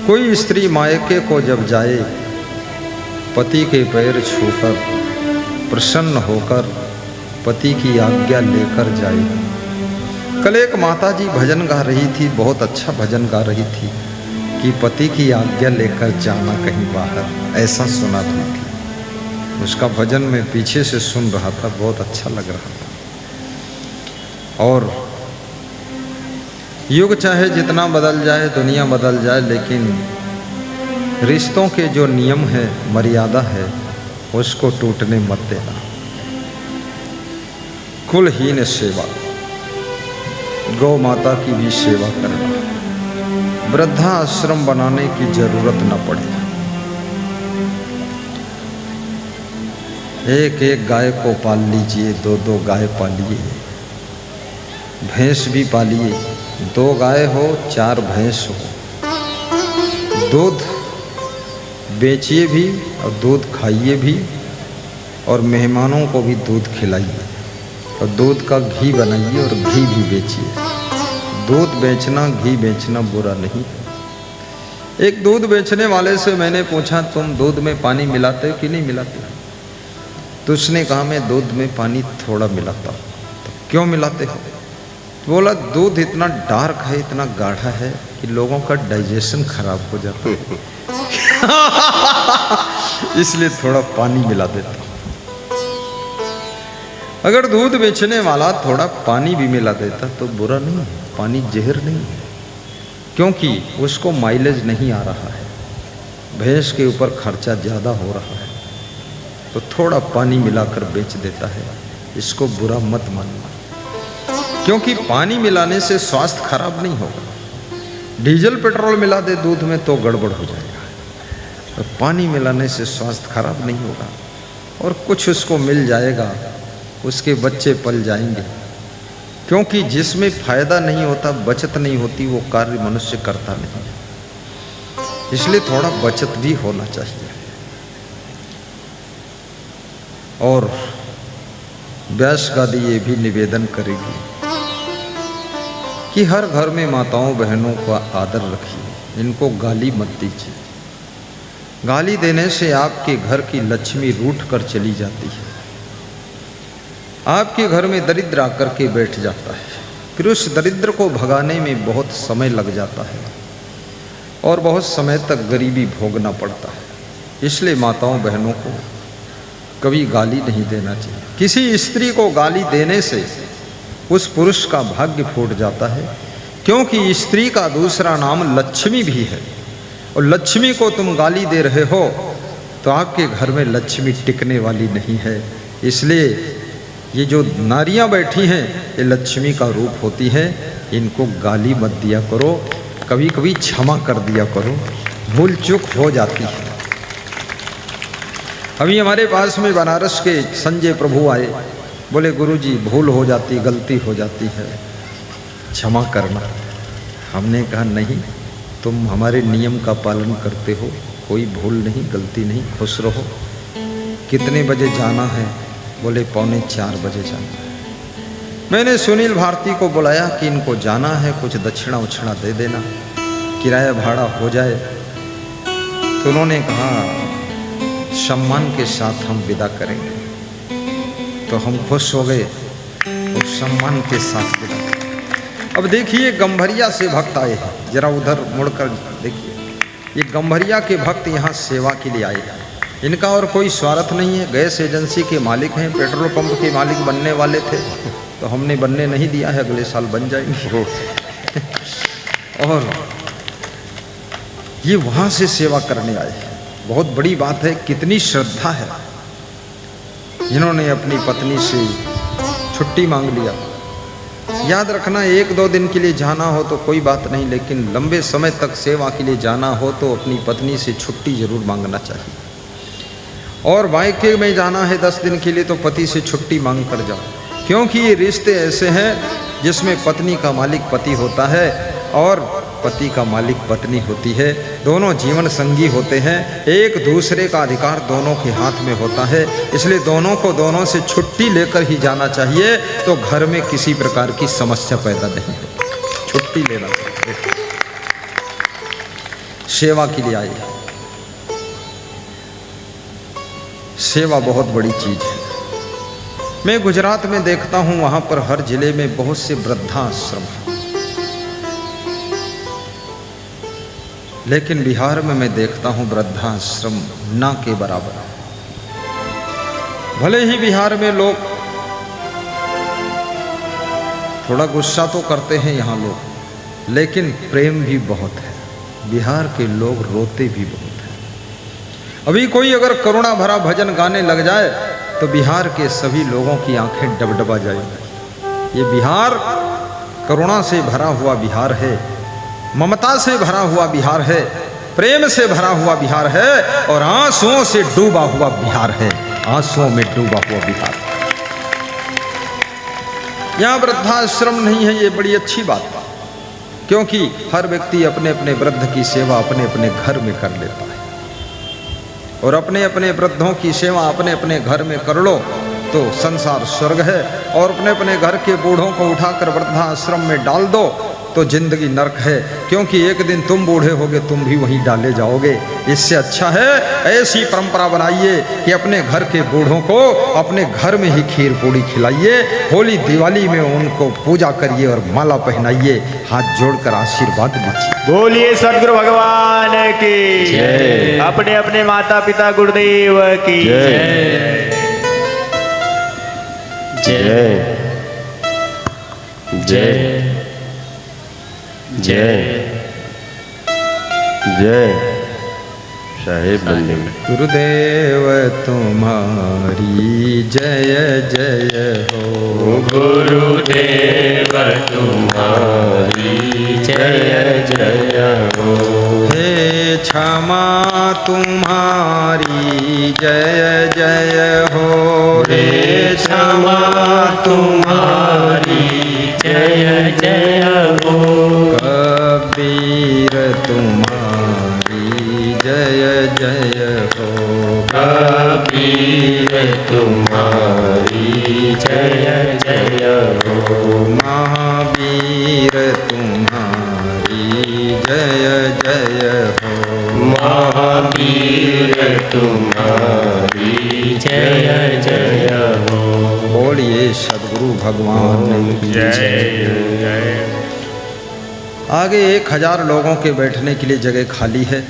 कोई स्त्री मायके को जब जाए, पति के पैर छूकर प्रसन्न होकर पति की आज्ञा लेकर जाए। कल एक माता जी भजन गा रही थी, बहुत अच्छा भजन गा रही थी कि पति की आज्ञा लेकर जाना कहीं बाहर, ऐसा सुना रही थी। उसका भजन मैं पीछे से सुन रहा था, बहुत अच्छा लग रहा था। और युग चाहे जितना बदल जाए, दुनिया बदल जाए, लेकिन रिश्तों के जो नियम है, मर्यादा है, उसको टूटने मत देना। कुलहीन सेवा, गौ माता की भी सेवा करना, वृद्धाश्रम बनाने की जरूरत न पड़े। एक एक गाय को पाल लीजिए, दो दो गाय पालिए, भैंस भी पालिए, 2 गाय हो 4 भैंस हो, दूध बेचिए भी और दूध खाइए भी, और मेहमानों को भी दूध खिलाइए, और दूध का घी बनाइए और घी भी बेचिए। दूध बेचना, घी बेचना बुरा नहीं। एक दूध बेचने वाले से मैंने पूछा, तुम दूध में पानी मिलाते हो कि नहीं मिलाते? तो उसने कहा, मैं दूध में पानी थोड़ा मिलाता हूँ। तो क्यों मिलाते हो? बोला, दूध इतना डार्क है, इतना गाढ़ा है कि लोगों का डाइजेशन खराब हो जाता है इसलिए थोड़ा पानी मिला देता हूँ। अगर दूध बेचने वाला थोड़ा पानी भी मिला देता तो बुरा नहीं है, पानी जहर नहीं है, क्योंकि उसको माइलेज नहीं आ रहा है, भैंस के ऊपर खर्चा ज़्यादा हो रहा है, तो थोड़ा पानी मिलाकर बेच देता है। इसको बुरा मत मानना, क्योंकि पानी मिलाने से स्वास्थ्य खराब नहीं होगा। डीजल पेट्रोल मिला दे दूध में तो गड़बड़ हो जाएगा, तो पानी मिलाने से स्वास्थ्य खराब नहीं होगा, और कुछ उसको मिल जाएगा, उसके बच्चे पल जाएंगे। क्योंकि जिसमें फायदा नहीं होता, बचत नहीं होती, वो कार्य मनुष्य करता नहीं। इसलिए थोड़ा बचत भी होना चाहिए। और व्यास गादी ये भी निवेदन करेगी कि हर घर में माताओं बहनों का आदर रखिए, इनको गाली मत दीजिए। गाली देने से आपके घर की लक्ष्मी रूठ कर चली जाती है, आपके घर में दरिद्र आकर के बैठ जाता है, फिर उस दरिद्र को भगाने में बहुत समय लग जाता है और बहुत समय तक गरीबी भोगना पड़ता है। इसलिए माताओं बहनों को कभी गाली नहीं देना चाहिए। किसी स्त्री को गाली देने से उस पुरुष का भाग्य फूट जाता है, क्योंकि स्त्री का दूसरा नाम लक्ष्मी भी है, और लक्ष्मी को तुम गाली दे रहे हो तो आपके घर में लक्ष्मी टिकने वाली नहीं है। इसलिए ये जो नारियां बैठी हैं, ये लक्ष्मी का रूप होती है, इनको गाली मत दिया करो, कभी कभी क्षमा कर दिया करो, भूल चूक हो जाती है। अभी हमारे पास में बनारस के संजय प्रभु आए, बोले गुरुजी भूल हो जाती, गलती हो जाती है, क्षमा करना। हमने कहा नहीं, तुम हमारे नियम का पालन करते हो, कोई भूल नहीं, गलती नहीं, खुश रहो। कितने बजे जाना है? बोले 3:45 बजे जाना है। मैंने सुनील भारती को बुलाया कि इनको जाना है, कुछ दक्षिणा उछिणा दे देना, किराया भाड़ा हो जाए। तो उन्होंने कहा सम्मान के साथ हम विदा करेंगे। तो हम खुश हो गए और सम्मान के साथ विदा। अब देखिए गंभरिया से भक्त आए हैं, जरा उधर मुड़कर देखिए, ये गंभरिया के भक्त यहाँ सेवा के लिए आए हैं। इनका और कोई स्वार्थ नहीं है, गैस एजेंसी के मालिक हैं, पेट्रोल पंप के मालिक बनने वाले थे, तो हमने बनने नहीं दिया है, अगले साल बन जाएंगे और ये वहाँ से सेवा करने आए हैं। बहुत बड़ी बात है, कितनी श्रद्धा है। इन्होंने अपनी पत्नी से छुट्टी मांग लिया। याद रखना, 1-2 दिन के लिए जाना हो तो कोई बात नहीं, लेकिन लंबे समय तक सेवा के लिए जाना हो तो अपनी पत्नी से छुट्टी जरूर मांगना चाहिए। और मायके में जाना है 10 दिन के लिए तो पति से छुट्टी मांग कर जाओ, क्योंकि ये रिश्ते ऐसे हैं जिसमें पत्नी का मालिक पति होता है और पति का मालिक पत्नी होती है। दोनों जीवन संगी होते हैं, एक दूसरे का अधिकार दोनों के हाथ में होता है। इसलिए दोनों को दोनों से छुट्टी लेकर ही जाना चाहिए, तो घर में किसी प्रकार की समस्या पैदा नहीं होती। छुट्टी लेना चाहिए। सेवा के लिए आए। सेवा बहुत बड़ी चीज है। मैं गुजरात में देखता हूं, वहां पर हर जिले में बहुत से वृद्धाश्रम हैं, लेकिन बिहार में मैं देखता हूं वृद्धाश्रम ना के बराबर है। भले ही बिहार में लोग थोड़ा गुस्सा तो करते हैं यहाँ लोग, लेकिन प्रेम भी बहुत है। बिहार के लोग रोते भी बहुत हैं। अभी कोई अगर करुणा भरा भजन गाने लग जाए तो बिहार के सभी लोगों की आंखें डबडबा जाएंगी। ये बिहार करुणा से भरा हुआ बिहार है, ममता से भरा हुआ बिहार है, प्रेम से भरा हुआ बिहार है और आंसुओं से डूबा हुआ बिहार है, आंसुओं में डूबा हुआ बिहार। यहाँ वृद्धाश्रम नहीं है, ये बड़ी अच्छी बात है, क्योंकि हर व्यक्ति अपने अपने वृद्ध की सेवा अपने अपने घर में कर लेता है। और अपने अपने वृद्धों की सेवा अपने अपने घर में कर लो तो संसार स्वर्ग है, और अपने अपने घर के बूढ़ों को उठाकर वृद्धाश्रम में डाल दो तो जिंदगी नरक है, क्योंकि एक दिन तुम बूढ़े होगे, तुम भी वहीं डाले जाओगे। इससे अच्छा है ऐसी परंपरा बनाइए कि अपने घर के बूढ़ों को अपने घर में ही खीर पूड़ी खिलाइए, होली दिवाली में उनको पूजा करिए और माला पहनाइए, हाथ जोड़कर आशीर्वाद दीजिए। बोलिए सद्गुरु भगवान की जय, अपने अपने माता पिता गुरुदेव की जय जय जय जय जय। साहिब बंदे में गुरुदेव तुम्हारी जय जय हो, गुरुदेव तुम्हारी जय जय हो, हे क्षमा तुम्हारी जय जय हो, हे क्षमा तुम्हारी जय जय हो, कबीर तुम्हारी जय जय हो, कबीर तुम्हारी जय जय हो, महावीर तुम्हारी जय जय हो, महावीर तुम्हारी जय जय हो। बोलिए सद्गुरु भगवान की जय। आगे 1000 लोगों के बैठने के लिए जगह खाली है।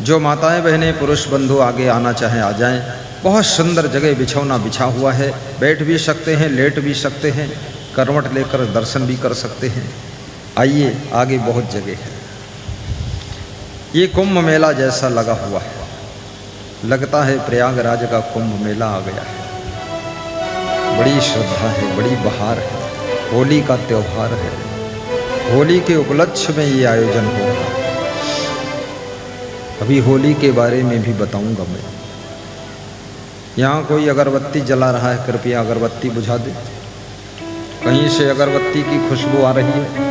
जो माताएं बहनें पुरुष बंधु आगे आना चाहें आ जाएं। बहुत सुंदर जगह बिछौना बिछा हुआ है, बैठ भी सकते हैं, लेट भी सकते हैं, करवट लेकर दर्शन भी कर सकते हैं। आइए, आगे बहुत जगह है। ये कुंभ मेला जैसा लगा हुआ है, लगता है प्रयागराज का कुंभ मेला आ गया है। बड़ी श्रद्धा है, बड़ी बहार है, होली का त्यौहार है। होली के उपलक्ष्य में ये आयोजन हो रहा है। अभी होली के बारे में भी बताऊंगा मैं। यहाँ कोई अगरबत्ती जला रहा है, कृपया अगरबत्ती बुझा दे। कहीं से अगरबत्ती की खुशबू आ रही है,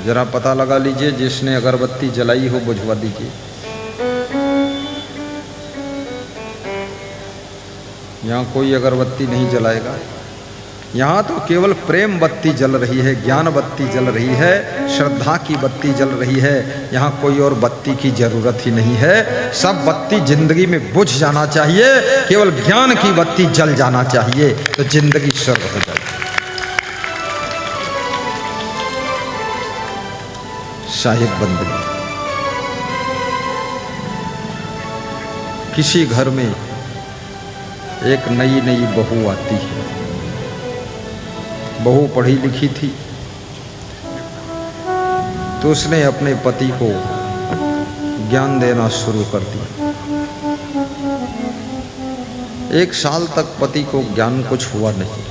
जरा पता लगा लीजिए। जिसने अगरबत्ती जलाई हो बुझवा दीजिए। यहाँ कोई अगरबत्ती नहीं जलाएगा। यहाँ तो केवल प्रेम बत्ती जल रही है, ज्ञान बत्ती जल रही है, श्रद्धा की बत्ती जल रही है। यहाँ कोई और बत्ती की जरूरत ही नहीं है। सब बत्ती जिंदगी में बुझ जाना चाहिए, केवल ज्ञान की बत्ती जल जाना चाहिए, तो जिंदगी स्वर्ग हो जाएगी। साहिब बंदगी, किसी घर में एक नई नई बहू आती है। बहू पढ़ी लिखी थी, तो उसने अपने पति को ज्ञान देना शुरू कर दिया। 1 साल तक पति को ज्ञान कुछ हुआ नहीं,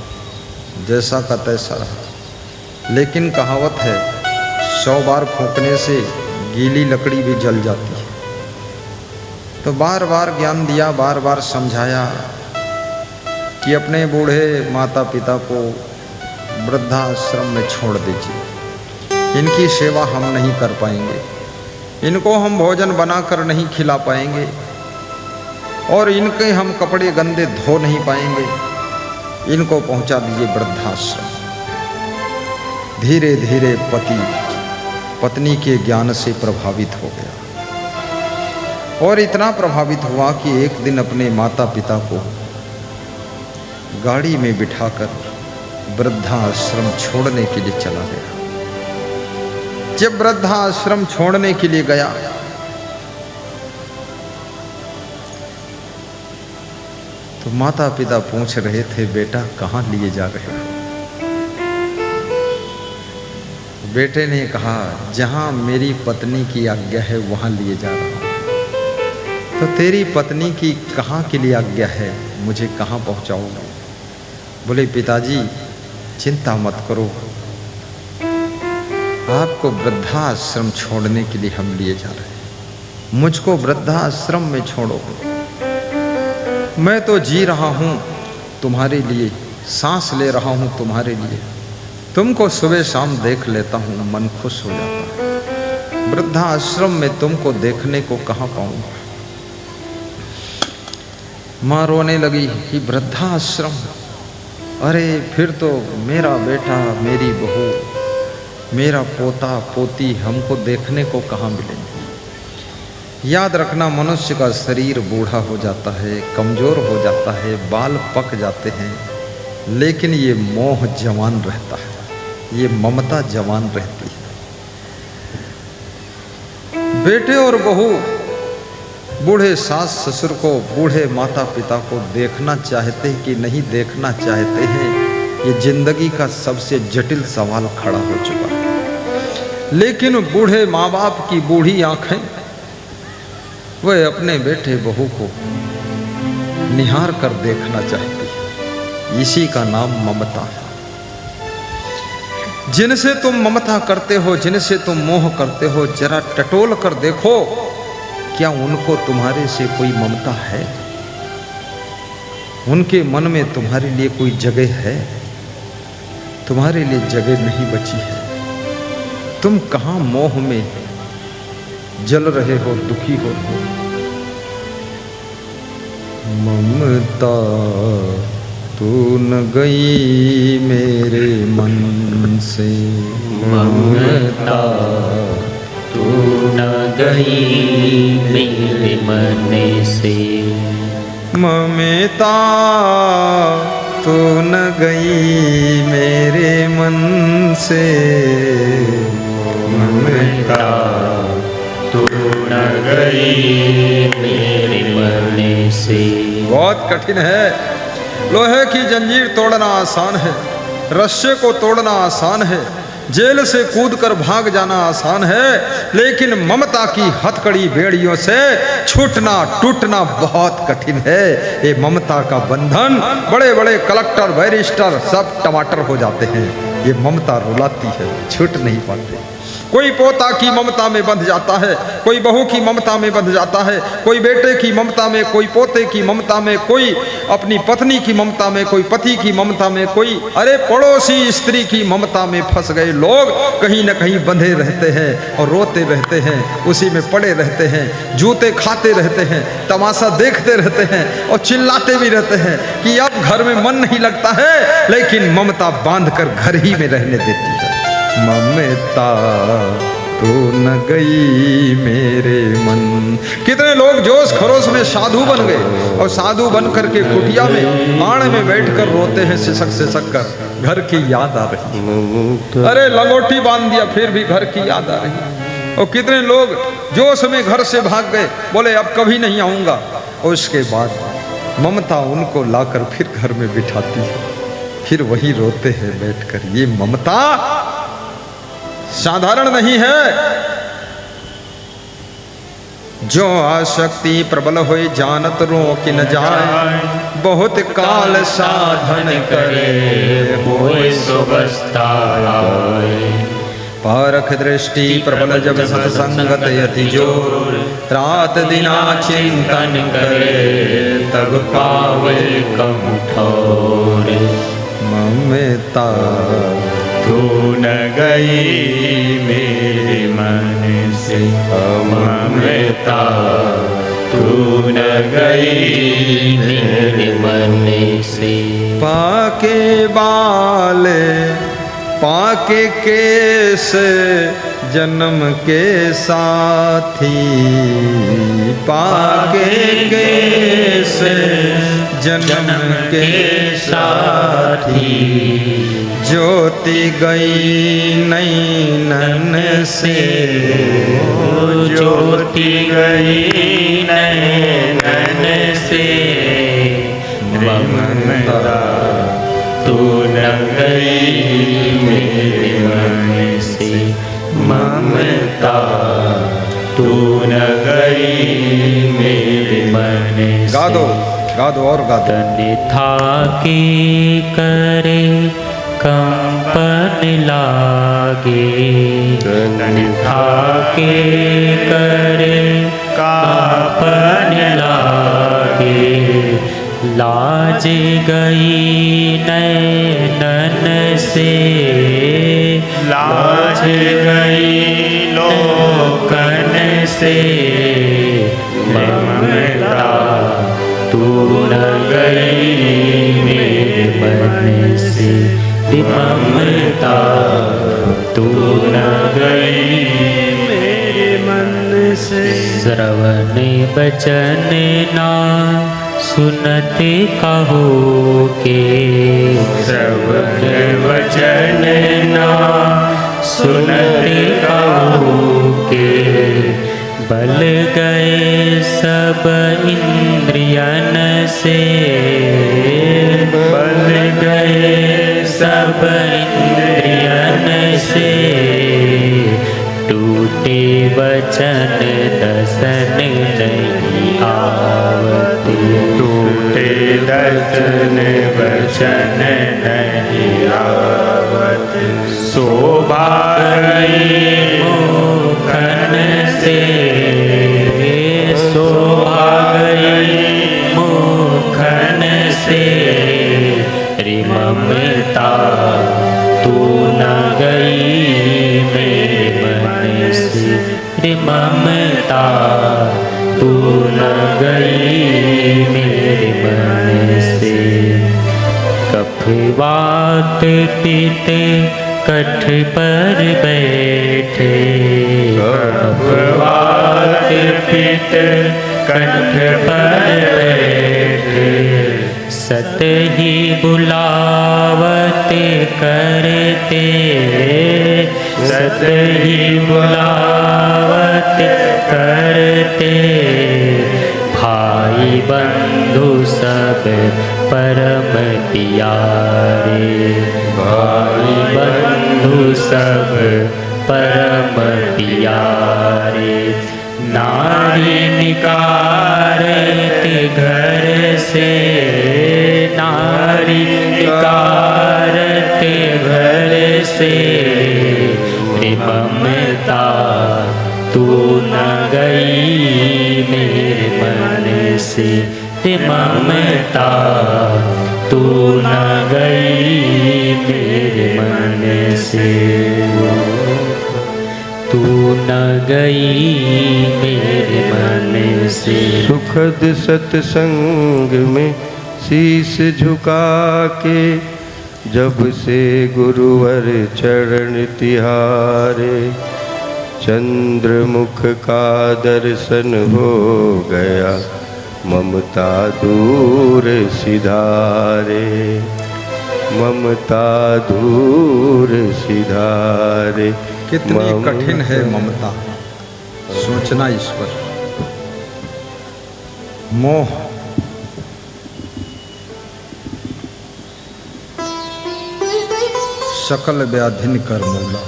जैसा का तैसा रहा। लेकिन कहावत है, 100 बार फूंकने से गीली लकड़ी भी जल जाती है। तो बार बार ज्ञान दिया, बार बार समझाया कि अपने बूढ़े माता पिता को वृद्धाश्रम में छोड़ दीजिए। इनकी सेवा हम नहीं कर पाएंगे, इनको हम भोजन बनाकर नहीं खिला पाएंगे, और इनके हम कपड़े गंदे धो नहीं पाएंगे। इनको पहुंचा दीजिए वृद्धाश्रम। धीरे धीरे पति पत्नी के ज्ञान से प्रभावित हो गया और इतना प्रभावित हुआ कि एक दिन अपने माता पिता को गाड़ी में बिठाकर वृद्धाश्रम छोड़ने के लिए चला गया। जब वृद्धाश्रम छोड़ने के लिए गया तो माता पिता पूछ रहे थे, बेटा कहाँ लिए जा रहे हो? बेटे ने कहा, जहाँ मेरी पत्नी की आज्ञा है वहाँ लिए जा रहा हूँ। तो तेरी पत्नी की कहाँ के लिए आज्ञा है, मुझे कहाँ पहुँचाओगे? बोले, पिताजी चिंता मत करो, आपको वृद्धाश्रम छोड़ने के लिए हम लिए जा रहे हैं। मुझको वृद्धाश्रम में छोड़ो, मैं तो जी रहा हूँ तुम्हारे लिए, सांस ले रहा हूँ तुम्हारे लिए, तुमको सुबह शाम देख लेता हूँ, मन खुश हो जाता है। वृद्धाश्रम में तुमको देखने को कहाँ पाऊंगा? माँ रोने लगी कि वृद्धाश्रम, अरे फिर तो मेरा बेटा, मेरी बहू, मेरा पोता पोती हमको देखने को कहाँ मिलेंगे? याद रखना, मनुष्य का शरीर बूढ़ा हो जाता है, कमज़ोर हो जाता है, बाल पक जाते हैं, लेकिन ये मोह जवान रहता है, ये ममता जवान रहती है। बेटे और बहू बूढ़े सास ससुर को, बूढ़े माता पिता को देखना चाहते हैं कि नहीं देखना चाहते हैं, ये जिंदगी का सबसे जटिल सवाल खड़ा हो चुका है। लेकिन बूढ़े माँ बाप की बूढ़ी आंखें वह अपने बेटे बहू को निहार कर देखना चाहती है। इसी का नाम ममता है। जिनसे तुम ममता करते हो, जिनसे तुम मोह करते हो, जरा टटोल कर देखो, क्या उनको तुम्हारे से कोई ममता है? उनके मन में तुम्हारे लिए कोई जगह है? तुम्हारे लिए जगह नहीं बची है। तुम कहाँ मोह में जल रहे हो, दुखी हो। ममता तू न गई मेरे मन से, ममता तू न गई मेरे मन से, ममता तू न गई मेरे मन से, ममता तू न गई मेरे मन से। बहुत कठिन है। लोहे की जंजीर तोड़ना आसान है, रस्से को तोड़ना आसान है, जेल से कूदकर भाग जाना आसान है, लेकिन ममता की हथकड़ी बेड़ियों से छूटना टूटना बहुत कठिन है। ये ममता का बंधन, बड़े बड़े कलेक्टर बैरिस्टर सब टमाटर हो जाते हैं। ये ममता रुलाती है, छूट नहीं पाते। कोई पोता की ममता में बंध जाता है, कोई बहू की ममता में बंध जाता है, कोई बेटे की ममता में, कोई पोते की ममता में, कोई अपनी पत्नी की ममता में, कोई पति की ममता में, कोई अरे पड़ोसी स्त्री की ममता में फंस गए लोग कहीं न कहीं बंधे रहते हैं और रोते रहते हैं, उसी में पड़े रहते हैं, जूते खाते रहते हैं, तमाशा देखते रहते हैं और चिल्लाते भी रहते हैं कि अब घर में मन नहीं लगता है, लेकिन ममता बांध कर घर ही में रहने देती है। ममता तू न गई मेरे मन। कितने लोग जोश खरोश में साधु बन गए और साधु बन करके कुटिया में आड़ में बैठकर रोते हैं, सिसक कर, घर की याद आ रही। अरे लंगोटी बांध दिया फिर भी घर की याद आ रही। और कितने लोग जोश में घर से भाग गए, बोले अब कभी नहीं आऊँगा, और उसके बाद ममता उनको लाकर फिर घर में बिठाती है, फिर वही रोते हैं बैठकर। ये ममता साधारण नहीं है। जो आसक्ति प्रबल होए जानत रोक न जाए, बहुत काल साधन करे होए सुबस्ताए। पारख दृष्टि प्रबल जब सत्संगत यति जोर, रात दिना चिंतन करे तब पावे कम ठोर। ममता तू न गई मेरे मन से, ममता तू न गई मेरे मन से। पाके बाल पाके केस जन्म के साथी पाके कैसे जन्म के साथी ज्योति गई नैनन से ज्योति गई नैनन से ममता तू न गई मेरे मन से ममता तू न गई मेरे मन से। गा दो और गा दो। तन था के करे कंपन लागे तन था के करे कंपन लागे लाज गई नैनन से लाज गई लोकन से ममता तू न गई मेरे मन से ममता तू न गई मेरे मन से। श्रवण बचन ना सुनते कहो के श्रवण वचन ना सुनते कहो के बल गए सब इंद्रियन से बल गए सब इंद्रियन से टूटे वचन दसन नहीं आवते टूटे दसन वचन नहीं आवते शोभा मुखन से शोभा गई मुखन से ममता तू न गई मेरे मन से ममता तू न गई मेरे मन से। कफवात पीते कठ पर बैठे कफवात पीते कठ पर बैठे सत ही बुलावते करते सत ही बुलावते करते भाई बंधु सब परम प्यारे भाई बंधु सब परम प्यारे नारी निकारते घर से नारी निकारते घर से ममता तू न गई मेरे मन से ममता तू न गई मेरे मन से तू न गई मेरे मन से। सुखद सत्संग में शीश झुका के जब से गुरुवर चरण तिहारे चंद्रमुख का दर्शन हो गया ममता दूर सिधारे ममता दूर सिधारे। कितनी कठिन है ममता सोचना ईश्वर। मोह सकल व्याधिन कर मूला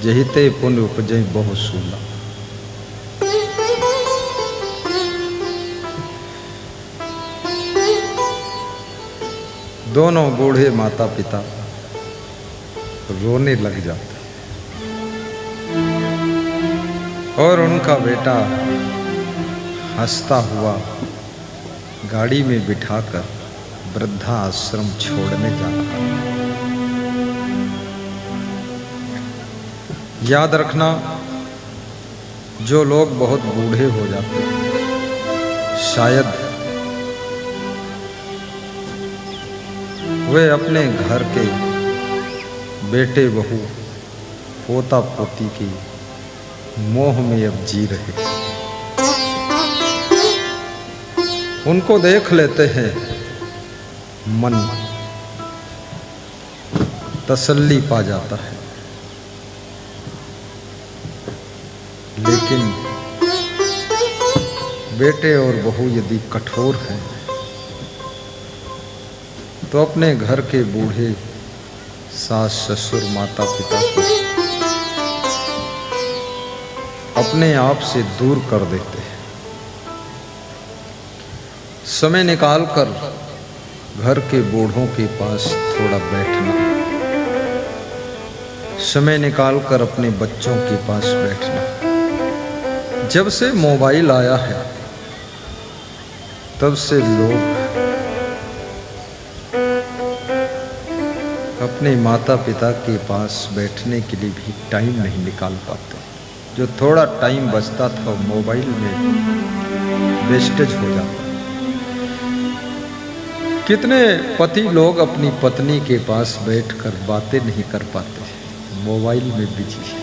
जहिते पुण्य उपजय बहु सूला। दोनों बूढ़े माता पिता रोने लग जाते और उनका बेटा हंसता हुआ गाड़ी में बिठाकर वृद्धा आश्रम छोड़ने जाता। याद रखना, जो लोग बहुत बूढ़े हो जाते शायद वे अपने घर के बेटे बहू पोता पोती के मोह में अब जी रहे। उनको देख लेते हैं, मन तसल्ली पा जाता है। लेकिन बेटे और बहू यदि कठोर हैं तो अपने घर के बूढ़े सास ससुर माता पिता को अपने आप से दूर कर देते हैं। समय निकालकर घर के बूढ़ों के पास थोड़ा बैठना, समय निकालकर अपने बच्चों के पास बैठना। जब से मोबाइल आया है तब से लोग अपने माता पिता के पास बैठने के लिए भी टाइम नहीं निकाल पाते। जो थोड़ा टाइम बचता था मोबाइल में वेस्टेज हो जाता। कितने पति लोग अपनी पत्नी के पास बैठकर बातें नहीं कर पाते, मोबाइल में बिजी है।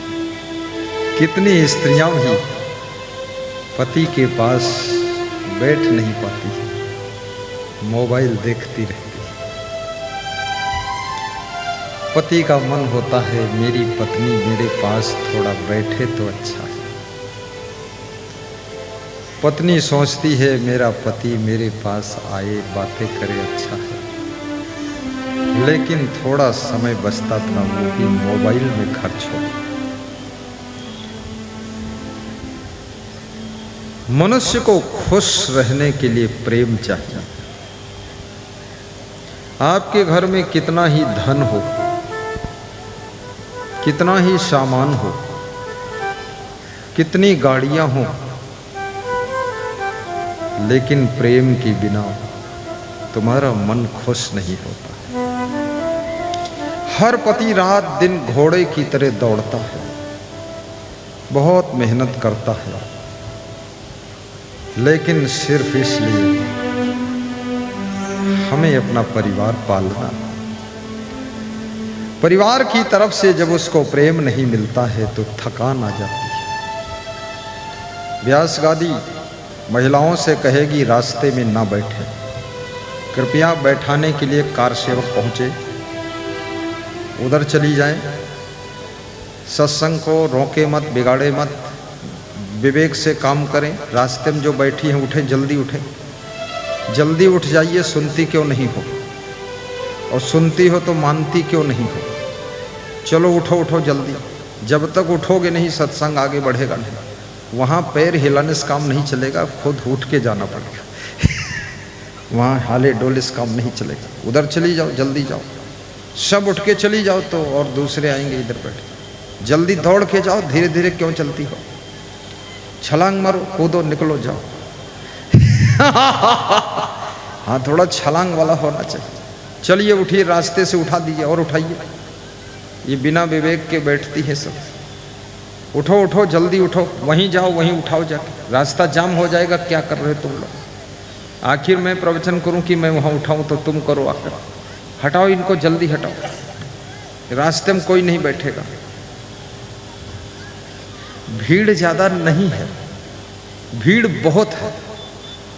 कितनी स्त्रियां भी पति के पास बैठ नहीं पाती, मोबाइल देखती रहती। पति का मन होता है मेरी पत्नी मेरे पास थोड़ा बैठे तो अच्छा है। पत्नी सोचती है मेरा पति मेरे पास आए बातें करे अच्छा है। लेकिन थोड़ा समय बचता था वो भी मोबाइल में खर्च हो। मनुष्य को खुश रहने के लिए प्रेम चाहिए। आपके घर में कितना ही धन हो, कितना ही सामान हो, कितनी गाड़ियां हो, लेकिन प्रेम के बिना तुम्हारा मन खुश नहीं होता। हर पति रात दिन घोड़े की तरह दौड़ता है, बहुत मेहनत करता है, लेकिन सिर्फ इसलिए हमें अपना परिवार पालना। परिवार की तरफ से जब उसको प्रेम नहीं मिलता है तो थकान आ जाती है। व्यास गादी महिलाओं से कहेगी रास्ते में ना बैठे, कृपया बैठाने के लिए कार सेवक पहुंचे, उधर चली जाएं। सत्संग को रोके मत, बिगाड़े मत, विवेक से काम करें। रास्ते में जो बैठी हैं उठें, जल्दी उठें, जल्दी उठ जाइए। सुनती क्यों नहीं हो, और सुनती हो तो मानती क्यों नहीं हो? चलो उठो उठो जल्दी। जब तक उठोगे नहीं सत्संग आगे बढ़ेगा नहीं। वहाँ पैर हिलाने से काम नहीं चलेगा, खुद उठ के जाना पड़ेगा। वहाँ हाले डोले से काम नहीं चलेगा। उधर चली जाओ, जल्दी जाओ, सब उठ के चली जाओ तो और दूसरे आएंगे इधर बैठ। जल्दी दौड़ के जाओ, धीरे धीरे क्यों चलती हो? छलांग मारो, कूदो, निकलो, जाओ। हाँ, थोड़ा छलांग वाला होना चाहिए। चलिए उठिए, रास्ते से उठा दीजिए और उठाइए। ये बिना विवेक के बैठती है सब। उठो उठो, जल्दी उठो, वहीं जाओ, वहीं उठाओ जाके। रास्ता जाम हो जाएगा, क्या कर रहे हो तुम लोग? आखिर मैं प्रवचन करूं कि मैं वहाँ उठाऊं तो तुम करो आकर। हटाओ इनको, जल्दी हटाओ, रास्ते में कोई नहीं बैठेगा। भीड़ ज़्यादा नहीं है, भीड़ बहुत है,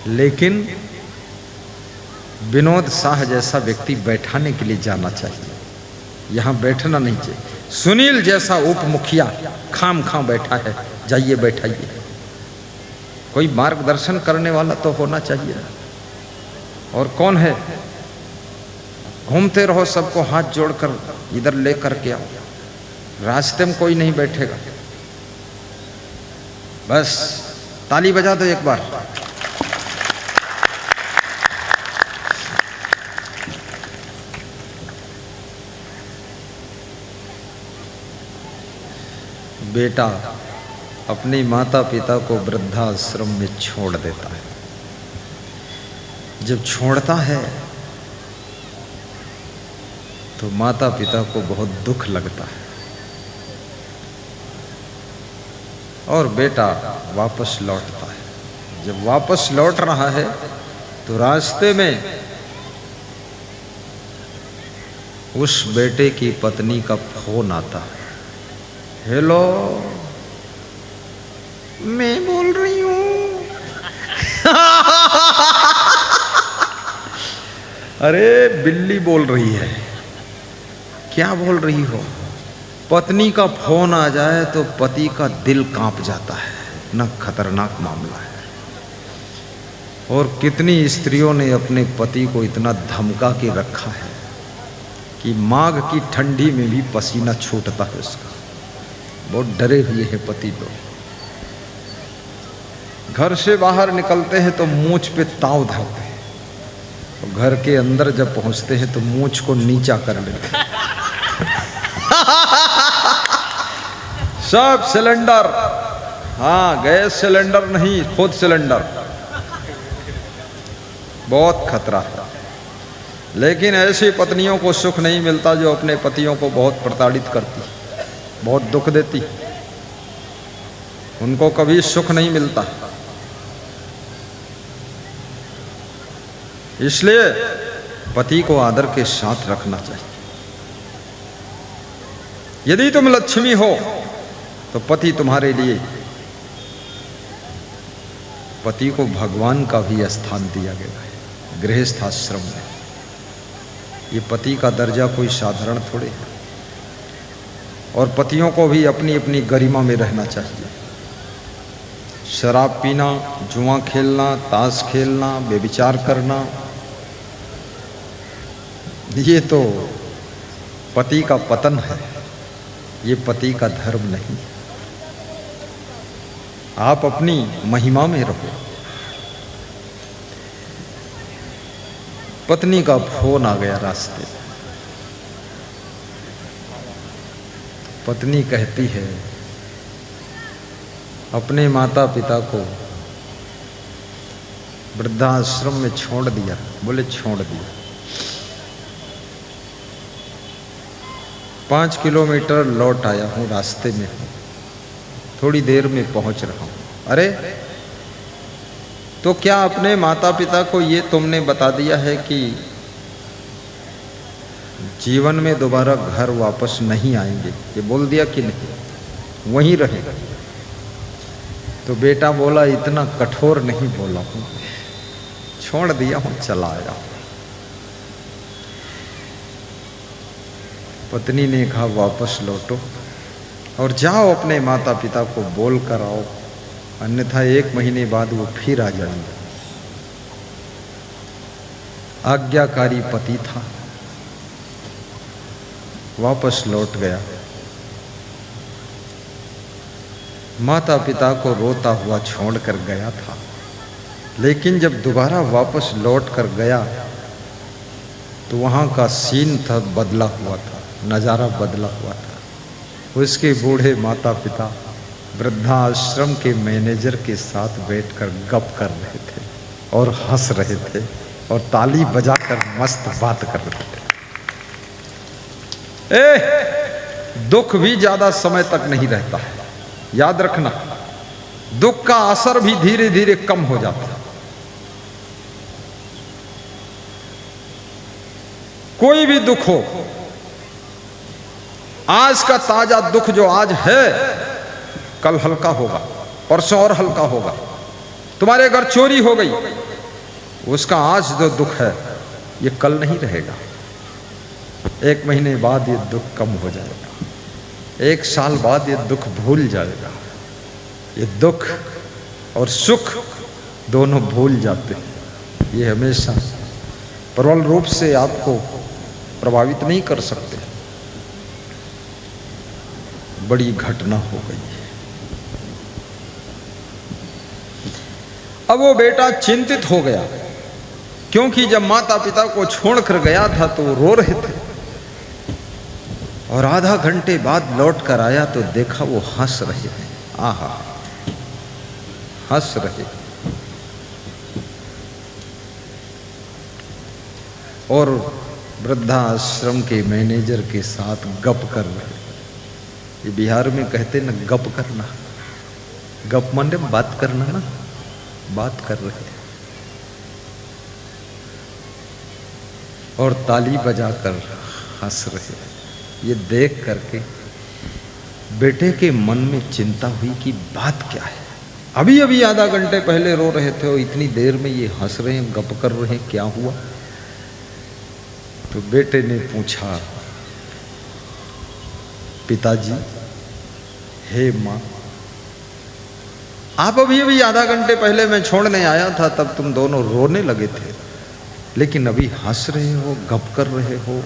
लेकिन विनोद शाह जैसा व्यक्ति बैठाने के लिए जाना चाहिए, यहाँ बैठना नहीं चाहिए। सुनील जैसा उप मुखिया खाम खां बैठा है, जाइए बैठाइए। कोई मार्गदर्शन करने वाला तो होना चाहिए। और कौन है? घूमते रहो, सबको हाथ जोड़कर इधर ले करके आओ। रास्ते में कोई नहीं बैठेगा। बस ताली बजा दो एक बार। बेटा अपने माता पिता को वृद्धाश्रम में छोड़ देता है। जब छोड़ता है तो माता पिता को बहुत दुख लगता है, और बेटा वापस लौटता है। जब वापस लौट रहा है तो रास्ते में उस बेटे की पत्नी का फोन आता है। हेलो, मैं बोल रही हूं। अरे बिल्ली बोल रही है, क्या बोल रही हो? पत्नी का फोन आ जाए तो पति का दिल कांप जाता है, न खतरनाक मामला है। और कितनी स्त्रियों ने अपने पति को इतना धमका के रखा है कि माघ की ठंडी में भी पसीना छूटता है उसका। बहुत डरे हुए हैं पति लोग। घर से बाहर निकलते हैं तो मूंछ पे ताव धरते हैं, और घर के अंदर जब पहुंचते हैं तो मूंछ को नीचा कर लेते हैं। सब सिलेंडर, हाँ गैस सिलेंडर नहीं, खुद सिलेंडर। बहुत खतरा है। लेकिन ऐसी पत्नियों को सुख नहीं मिलता जो अपने पतियों को बहुत प्रताड़ित करती, बहुत दुख देती। उनको कभी सुख नहीं मिलता। इसलिए पति को आदर के साथ रखना चाहिए। यदि तुम लक्ष्मी हो तो पति तुम्हारे लिए, पति को भगवान का भी स्थान दिया गया है गृहस्थ आश्रम में। ये पति का दर्जा कोई साधारण थोड़े है। और पतियों को भी अपनी अपनी गरिमा में रहना चाहिए। शराब पीना, जुआ खेलना, ताश खेलना, व्यभिचार करना, ये तो पति का पतन है, ये पति का धर्म नहीं। आप अपनी महिमा में रहो। पत्नी का फोन आ गया रास्ते में। पत्नी कहती है, अपने माता पिता को वृद्धाश्रम में छोड़ दिया। बोले छोड़ दिया। 5 किलोमीटर लौट आया हूँ, रास्ते में हूँ, थोड़ी देर में पहुँच रहा हूँ। अरे तो क्या अपने माता पिता को ये तुमने बता दिया है कि जीवन में दोबारा घर वापस नहीं आएंगे? ये बोल दिया कि नहीं? वहीं रहे? तो बेटा बोला, इतना कठोर नहीं बोला हूँ, छोड़ दिया हूँ, चला आया। पत्नी ने कहा, वापस लौटो और जाओ अपने माता पिता को बोल कर आओ, अन्यथा 1 महीने बाद वो फिर आ जाएंगे। आज्ञाकारी पति था, वापस लौट गया। माता पिता को रोता हुआ छोड़कर गया था, लेकिन जब दोबारा वापस लौट कर गया तो वहाँ का सीन था बदला हुआ था, नज़ारा बदला हुआ था। उसके बूढ़े माता पिता वृद्धाश्रम के मैनेजर के साथ बैठकर गप कर रहे थे और हंस रहे थे और ताली बजाकर मस्त बात कर रहे थे। दुख भी ज्यादा समय तक नहीं रहता है, याद रखना। दुख का असर भी धीरे धीरे कम हो जाता है। कोई भी दुख हो, आज का ताजा दुख जो आज है कल हल्का होगा, परसों और हल्का होगा। तुम्हारे घर चोरी हो गई, उसका आज जो दुख है ये कल नहीं रहेगा। 1 महीने बाद ये दुख कम हो जाएगा, 1 साल बाद ये दुख भूल जाएगा। ये दुख और सुख दोनों भूल जाते हैं। ये हमेशा प्रबल रूप से आपको प्रभावित नहीं कर सकते। बड़ी घटना हो गई है। अब वो बेटा चिंतित हो गया, क्योंकि जब माता पिता को छोड़कर गया था तो वो रो रहे थे, और आधा घंटे बाद लौट कर आया तो देखा वो हंस रहे हैं। आहा, हंस रहे और वृद्धाश्रम के मैनेजर के साथ गप कर रहे। ये बिहार में कहते ना गप करना, गप माने बात करना ना, बात कर रहे थे और ताली बजाकर हंस रहे। ये देख करके बेटे के मन में चिंता हुई कि बात क्या है। अभी अभी आधा घंटे पहले रो रहे थे और इतनी देर में ये हंस रहे हैं, गप कर रहे हैं, क्या हुआ। तो बेटे ने पूछा, पिताजी, हे माँ, आप अभी अभी आधा घंटे पहले मैं छोड़ने आया था तब तुम दोनों रोने लगे थे, लेकिन अभी हंस रहे हो, गप कर रहे हो,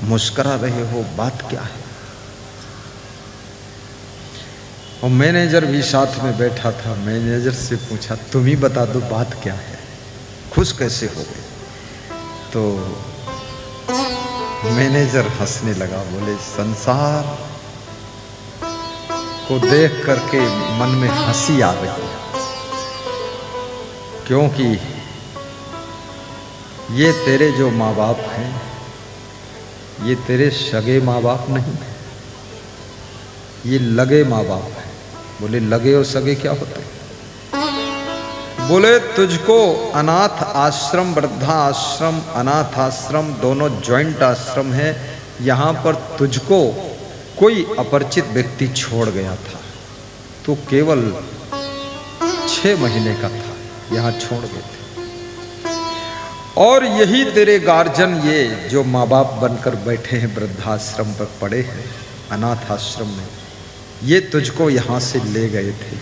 मुस्करा रहे हो, बात क्या है। और मैनेजर भी साथ में बैठा था। मैनेजर से पूछा, तुम ही बता दो बात क्या है, खुश कैसे हो गए। तो मैनेजर हंसने लगा, बोले संसार को देख करके मन में हंसी आ रही है, क्योंकि ये तेरे जो माँ बाप हैं ये तेरे सगे माँ बाप नहीं, ये लगे माँ बाप हैं। बोले लगे और सगे क्या होते। बोले तुझको अनाथ आश्रम, वृद्धा आश्रम, अनाथ आश्रम दोनों ज्वाइंट आश्रम है, यहाँ पर तुझको कोई अपरिचित व्यक्ति छोड़ गया था, तो केवल 6 महीने का था, यहाँ छोड़ गए थे। और यही तेरे गार्जियन ये जो माँ बाप बनकर बैठे हैं, वृद्धाश्रम पर पड़े हैं, अनाथ आश्रम में, ये तुझको यहाँ से ले गए थे।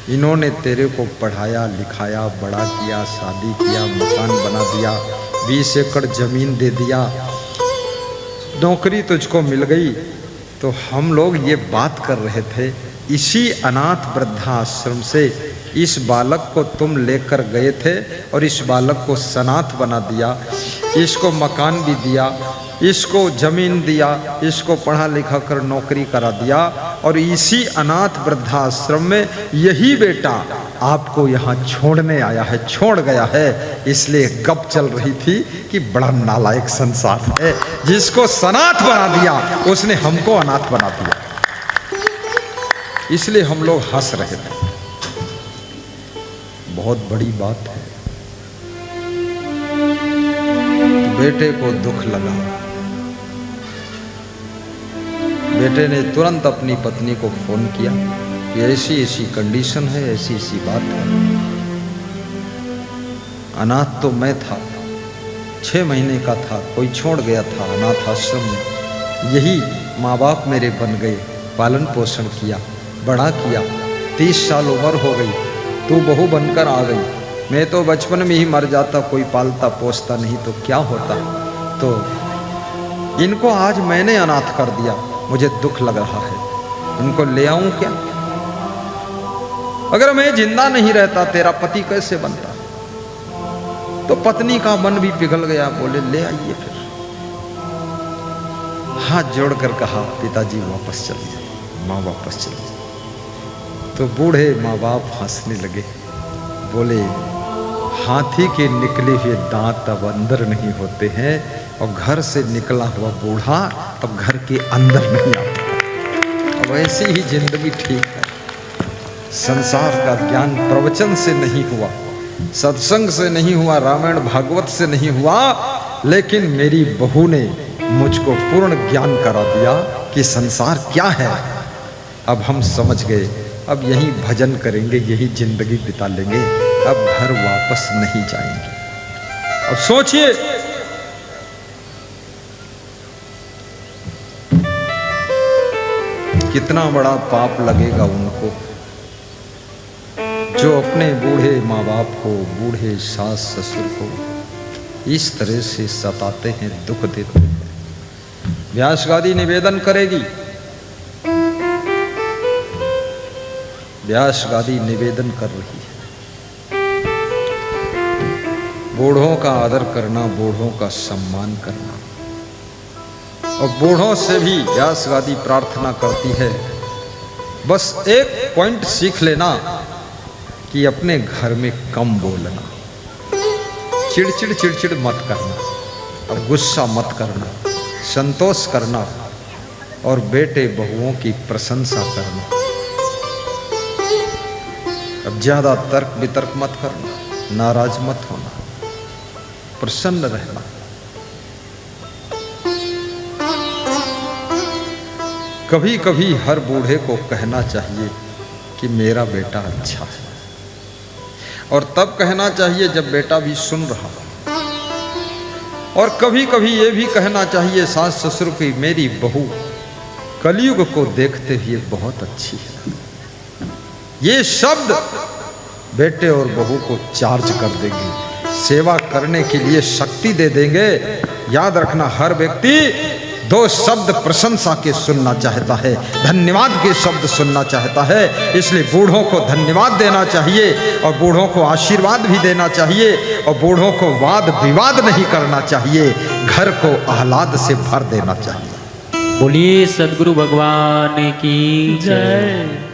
इन्होंने तेरे को पढ़ाया लिखाया, बड़ा किया, शादी किया, मकान बना दिया, 20 एकड़ जमीन दे दिया, नौकरी तुझको मिल गई। तो हम लोग ये बात कर रहे थे, इसी अनाथ वृद्धाश्रम से इस बालक को तुम लेकर गए थे और इस बालक को सनाथ बना दिया, इसको मकान भी दिया, इसको जमीन दिया, इसको पढ़ा लिखा कर नौकरी करा दिया, और इसी अनाथ वृद्धाश्रम में यही बेटा आपको यहाँ छोड़ने आया है, छोड़ गया है। इसलिए गप चल रही थी कि बड़ा नालायक संसार है, जिसको सनाथ बना दिया उसने हमको अनाथ बना दिया। इसलिए हम लोग हंस रहे थे। बहुत बड़ी बात है। तो बेटे को दुख लगा। बेटे ने तुरंत अपनी पत्नी को फोन किया कि ऐसी ऐसी कंडीशन है, ऐसी ऐसी बात है। अनाथ तो मैं था, 6 महीने का था, कोई छोड़ गया था अनाथ आश्रम में, यही माँ बाप मेरे बन गए, पालन पोषण किया, बड़ा किया, 30 साल उम्र हो गई, तू बहू बनकर आ गई। मैं तो बचपन में ही मर जाता, कोई पालता पोसता नहीं तो क्या होता। तो इनको आज मैंने अनाथ कर दिया, मुझे दुख लग रहा है, उनको ले आऊं क्या? अगर मैं जिंदा नहीं रहता तेरा पति कैसे बनता? तो पत्नी का मन भी पिघल गया, बोले ले आइए। फिर हाथ जोड़कर कहा, पिताजी वापस चलिए, माँ वापस चलिए। तो बूढ़े माँ बाप हंसने लगे, बोले हाथी के निकले हुए दांत अब अंदर नहीं होते हैं, और घर से निकला हुआ बूढ़ा अब घर के अंदर नहीं आता। अब ऐसी ही जिंदगी ठीक है। संसार का ज्ञान प्रवचन से नहीं हुआ, सत्संग से नहीं हुआ, रामायण भागवत से नहीं हुआ, लेकिन मेरी बहू ने मुझको पूर्ण ज्ञान करा दिया कि संसार क्या है। अब हम समझ गए, अब यही भजन करेंगे, यही जिंदगी बिता लेंगे, अब घर वापस नहीं जाएंगे। अब सोचिए, कितना बड़ा पाप लगेगा उनको जो अपने बूढ़े माँ बाप को, बूढ़े सास ससुर को इस तरह से सताते हैं, दुख देते हैं। व्यास गादी निवेदन करेगी, व्यास गादी निवेदन कर रही है, बूढ़ों का आदर करना, बूढ़ों का सम्मान करना। और बूढ़ों से भी व्यास गादी प्रार्थना करती है, बस एक पॉइंट सीख लेना कि अपने घर में कम बोलना, चिड़चिड़ चिड़चिड़ मत करना, और गुस्सा मत करना, संतोष करना, और बेटे बहुओं की प्रशंसा करना। अब ज्यादा तर्क वितर्क मत करना, नाराज मत होना, प्रसन्न रहना। कभी कभी हर बूढ़े को कहना चाहिए कि मेरा बेटा अच्छा है, और तब कहना चाहिए जब बेटा भी सुन रहा हो। और कभी कभी ये भी कहना चाहिए सास ससुर की मेरी बहू कलयुग को देखते हुए बहुत अच्छी है। ये शब्द बेटे और बहू को चार्ज कर देंगे, सेवा करने के लिए शक्ति दे देंगे। याद रखना, हर व्यक्ति दो शब्द प्रशंसा के सुनना चाहता है, धन्यवाद के शब्द सुनना चाहता है। इसलिए बूढ़ों को धन्यवाद देना चाहिए और बूढ़ों को आशीर्वाद भी देना चाहिए और बूढ़ों को वाद विवाद नहीं करना चाहिए, घर को आह्लाद से भर देना चाहिए। बोलिए सद्गुरु भगवान की जय।